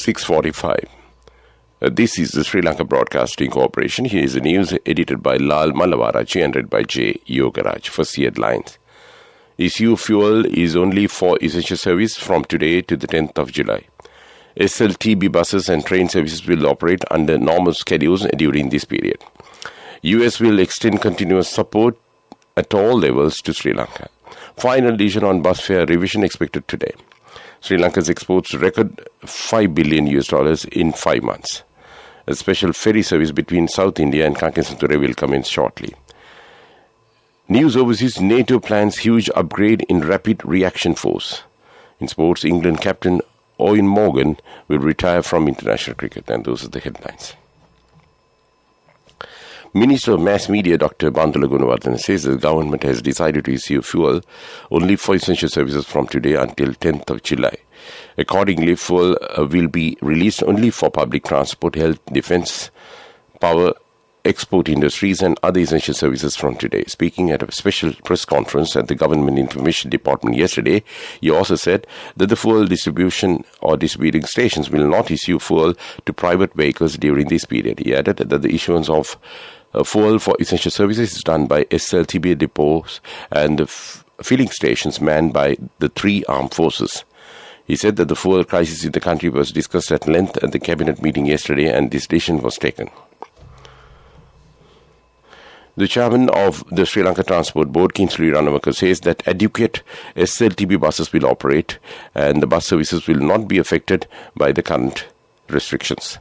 6:45. This is the Sri Lanka Broadcasting Corporation. Here is the news edited by Lal Malavarachi and read by J. Yogaraj. First headlines. Issue fuel is only for essential service from today to the 10th of July. SLTB buses and train services will operate under normal schedules during this period. US will extend continuous support at all levels to Sri Lanka. Final decision on bus fare revision expected today. Sri Lanka's exports record $5 billion in 5 months. A special ferry service between South India and Kankesanture will commence shortly. News overseas, NATO plans huge upgrade in rapid reaction force. In sports, England captain Owen Morgan will retire from international cricket. And those are the headlines. Minister of Mass Media Dr. Bandula Gunawardena says the government has decided to issue fuel only for essential services from today until 10th of July. Accordingly, fuel will be released only for public transport, health, defense, power, export industries and other essential services from today. Speaking at a special press conference at the Government Information Department yesterday, he also said that the fuel distribution or distributing stations will not issue fuel to private vehicles during this period. He added that the issuance of fuel for essential services is done by SLTB depots and the filling stations manned by the 3 armed forces. He said that the fuel crisis in the country was discussed at length at the cabinet meeting yesterday and this decision was taken. The chairman of the Sri Lanka Transport Board, Kingsley Ranawaka, says that adequate SLTB buses will operate and the bus services will not be affected by the current restrictions.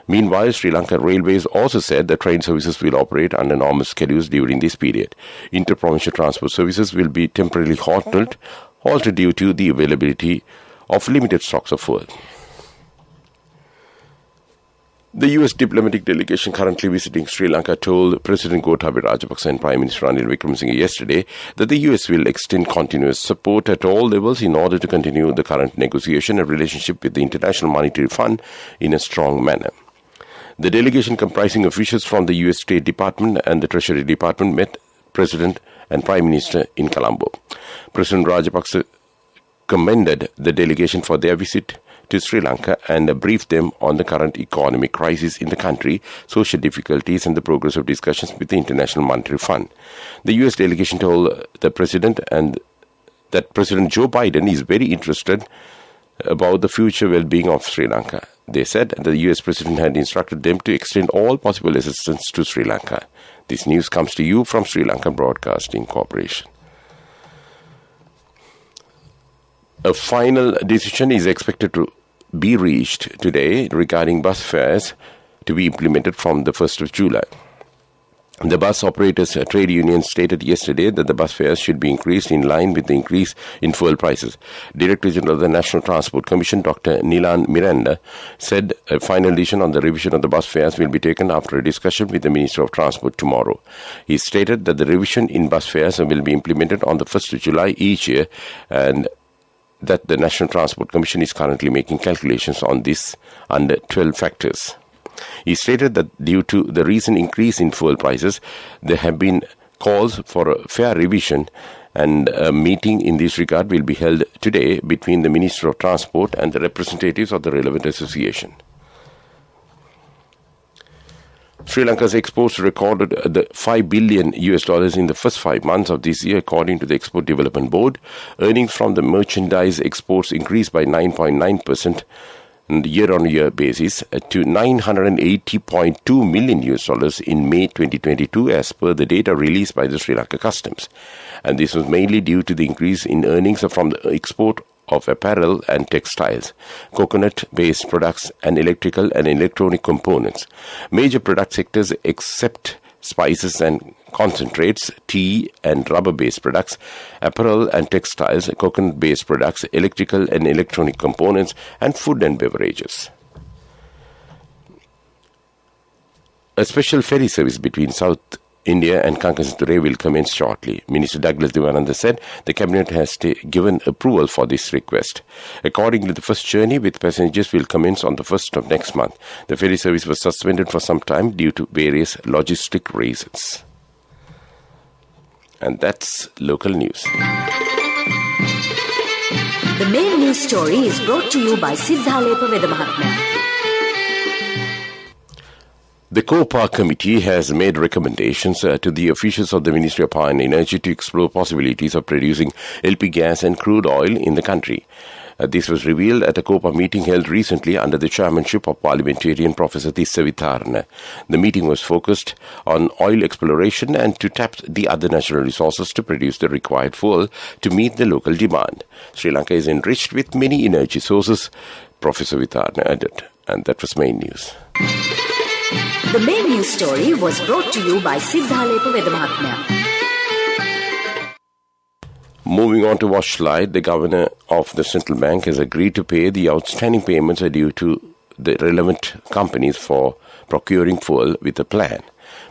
Meanwhile, Sri Lanka Railways also said that train services will operate under normal schedules during this period. Inter-provincial transport services will be temporarily halted due to the availability of limited stocks of fuel. The US diplomatic delegation currently visiting Sri Lanka told President Gotabaya Rajapaksa and Prime Minister Ranil Wickremesinghe yesterday that the US will extend continuous support at all levels in order to continue the current negotiation and relationship with the International Monetary Fund in a strong manner. The delegation, comprising officials from the US State Department and the Treasury Department, met President and Prime Minister in Colombo. President Rajapaksa commended the delegation for their visit to Sri Lanka and briefed them on the current economic crisis in the country, social difficulties and the progress of discussions with the International Monetary Fund. The US delegation told the President that President Joe Biden is very interested about the future well-being of Sri Lanka. They said that the US President had instructed them to extend all possible assistance to Sri Lanka. This news comes to you from Sri Lanka Broadcasting Corporation. A final decision is expected to be reached today regarding bus fares to be implemented from the 1st of July. The bus operators' trade union stated yesterday that the bus fares should be increased in line with the increase in fuel prices. Director General of the National Transport Commission, Dr. Nilan Miranda, said a final decision on the revision of the bus fares will be taken after a discussion with the Minister of Transport tomorrow. He stated that the revision in bus fares will be implemented on the 1st of July each year and that the National Transport Commission is currently making calculations on this under 12 factors. He stated that due to the recent increase in fuel prices, there have been calls for a fare revision and a meeting in this regard will be held today between the Minister of Transport and the representatives of the relevant association. Sri Lanka's exports recorded the $5 billion in the first 5 months of this year, according to the Export Development Board. Earnings from the merchandise exports increased by 9.9% on the year-on-year basis to $980.2 million in May 2022, as per the data released by the Sri Lanka Customs. And this was mainly due to the increase in earnings from the export of apparel and textiles, coconut-based products and electrical and electronic components. Major product sectors except spices and concentrates, tea and rubber-based products, apparel and textiles, coconut-based products, electrical and electronic components, and food and beverages. A special ferry service between South India and Kankesanture will commence shortly. Minister Douglas Devananda said the cabinet has given approval for this request. Accordingly, the first journey with passengers will commence on the 1st of next month. The ferry service was suspended for some time due to various logistic reasons. And that's local news. The main news story is brought to you by Siddhalepa Vedamahatmya. The COPA committee has made recommendations to the officials of the Ministry of Power and Energy to explore possibilities of producing LP gas and crude oil in the country. This was revealed at a COPA meeting held recently under the chairmanship of parliamentarian Professor Tissavitharana. The meeting was focused on oil exploration and to tap the other natural resources to produce the required fuel to meet the local demand. Sri Lanka is enriched with many energy sources, Professor Vitharana added. And that was main news. The main news story was brought to you by Siddhalepa Vedamahatmya. Moving on to Watchlight, the governor of the central bank has agreed to pay the outstanding payments due to the relevant companies for procuring fuel with a plan.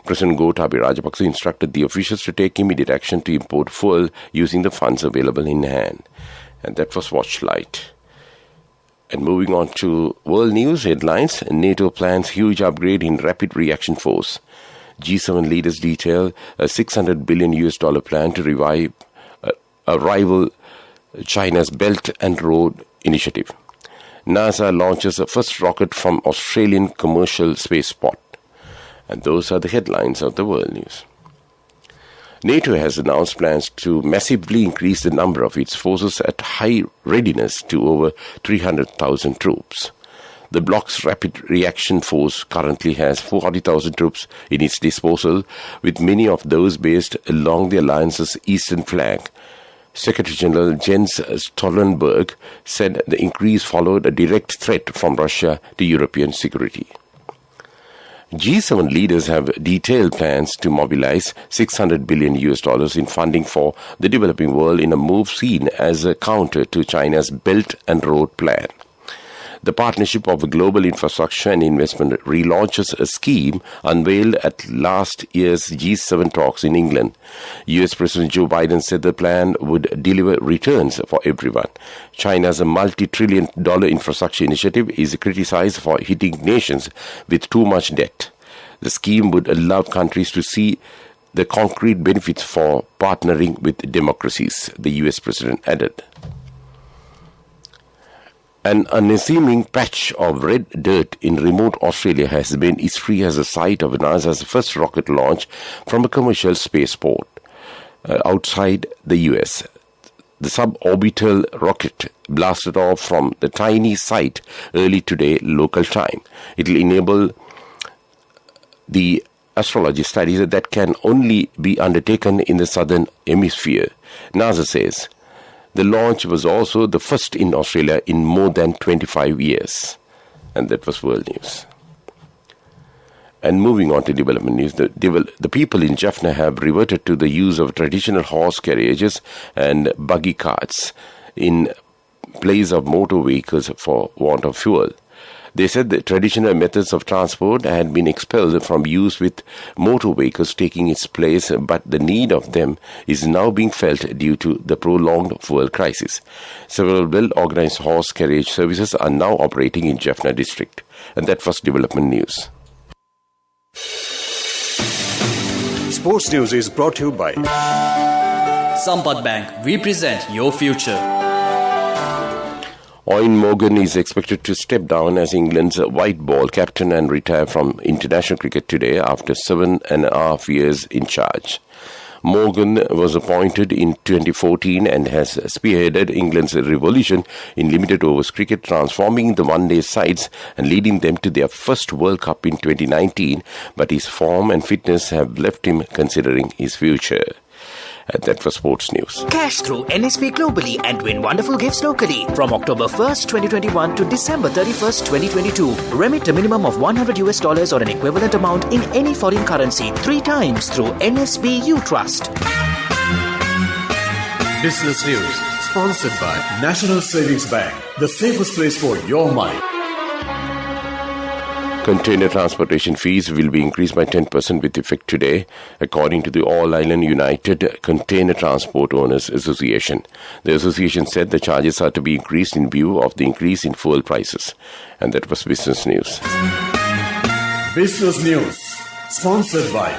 President Gotabaya Rajapaksa instructed the officials to take immediate action to import fuel using the funds available in hand. And that was Watchlight. And moving on to world news headlines, NATO plans huge upgrade in rapid reaction force. G7 leaders detail a $600 billion plan to revive a rival China's Belt and Road initiative. NASA launches the first rocket from Australian commercial spaceport. And those are the headlines of the world news. NATO has announced plans to massively increase the number of its forces at high readiness to over 300,000 troops. The bloc's rapid reaction force currently has 40,000 troops in its disposal, with many of those based along the alliance's eastern flank. Secretary General Jens Stoltenberg said the increase followed a direct threat from Russia to European security. G7 leaders have detailed plans to mobilize $600 billion in funding for the developing world in a move seen as a counter to China's Belt and Road plan. The Partnership of Global Infrastructure and Investment relaunches a scheme unveiled at last year's G7 talks in England. US President Joe Biden said the plan would deliver returns for everyone. China's multi-trillion-dollar infrastructure initiative is criticized for hitting nations with too much debt. The scheme would allow countries to see the concrete benefits for partnering with democracies, the US President added. An unassuming patch of red dirt in remote Australia has been free as a site of NASA's first rocket launch from a commercial spaceport outside the US. The suborbital rocket blasted off from the tiny site early today local time. It will enable the astrology studies that can only be undertaken in the southern hemisphere, NASA says. The launch was also the first in Australia in more than 25 years. And that was world news. And moving on to development news, the people in Jaffna have reverted to the use of traditional horse carriages and buggy carts in place of motor vehicles for want of fuel. They said the traditional methods of transport had been expelled from use, with motor vehicles taking its place, but the need of them is now being felt due to the prolonged fuel crisis. Several well-organized horse carriage services are now operating in Jaffna district. And that was development news. Sports news is brought to you by Sampath Bank. We present your future. Eoin Morgan is expected to step down as England's white ball captain and retire from international cricket today after 7.5 years in charge. Morgan was appointed in 2014 and has spearheaded England's revolution in limited overs cricket, transforming the one-day sides and leading them to their first World Cup in 2019, but his form and fitness have left him considering his future. And that was sports news. Cash through NSP globally and win wonderful gifts locally. From October 1st, 2021 to December 31st, 2022. Remit a minimum of $100 or an equivalent amount in any foreign currency 3 times through NSB U Trust. Business News, sponsored by National Savings Bank, the safest place for your money. Container transportation fees will be increased by 10% with effect today, according to the All Island United Container Transport Owners Association. The association said the charges are to be increased in view of the increase in fuel prices. And that was Business News. Business News, sponsored by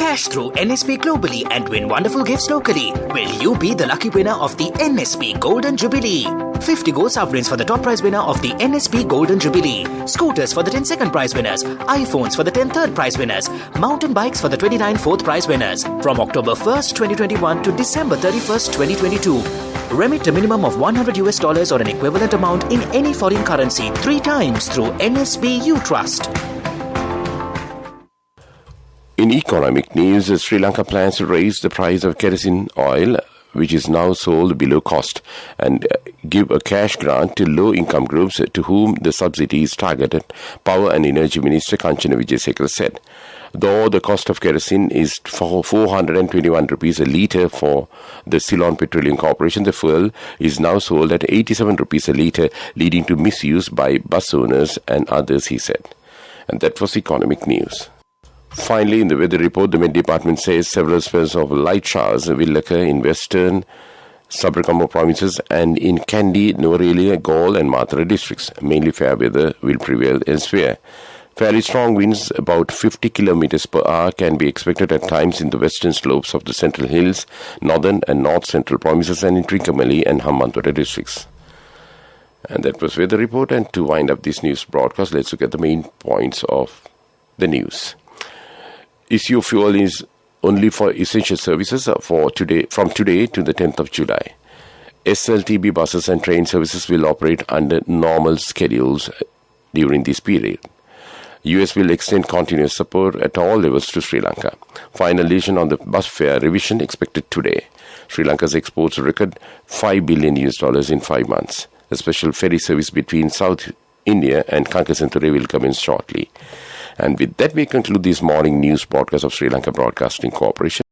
cash through NSP globally and win wonderful gifts locally. Will you be the lucky winner of the NSP Golden Jubilee? 50 gold sovereigns for the top prize winner of the NSP Golden Jubilee. Scooters for the 10 second prize winners. iPhones for the 10 third prize winners. Mountain bikes for the 29 fourth prize winners. From October 1st, 2021 to December 31st, 2022. Remit a minimum of $100 or an equivalent amount in any foreign currency 3 times through NSB U Trust. In economic news, Sri Lanka plans to raise the price of kerosene oil, which is now sold below cost, and give a cash grant to low-income groups to whom the subsidy is targeted, Power and Energy Minister Kanchana Wijesekara said. Though the cost of kerosene is for 421 rupees a litre for the Ceylon Petroleum Corporation, the fuel is now sold at 87 rupees a litre, leading to misuse by bus owners and others, he said. And that was economic news. Finally, in the weather report, the Met Department says several spells of light showers will occur in western Sabarkamba provinces and in Kandy, Nuwara, Galle and Matara districts. Mainly fair weather will prevail elsewhere. Fairly strong winds, about 50 kilometers per hour, can be expected at times in the western slopes of the Central Hills, northern and north-central provinces and in Trincomalee and Hambantota districts. And that was weather report. And to wind up this news broadcast, let's look at the main points of the news. Issue fuel is only for essential services from today to the 10th of July. SLTB buses and train services will operate under normal schedules during this period. US will extend continuous support at all levels to Sri Lanka. Final decision on the bus fare revision expected today. Sri Lanka's exports record $5 billion in 5 months. A special ferry service between South India and Kankasenture will commence shortly. And with that, we conclude this morning news broadcast of Sri Lanka Broadcasting Corporation.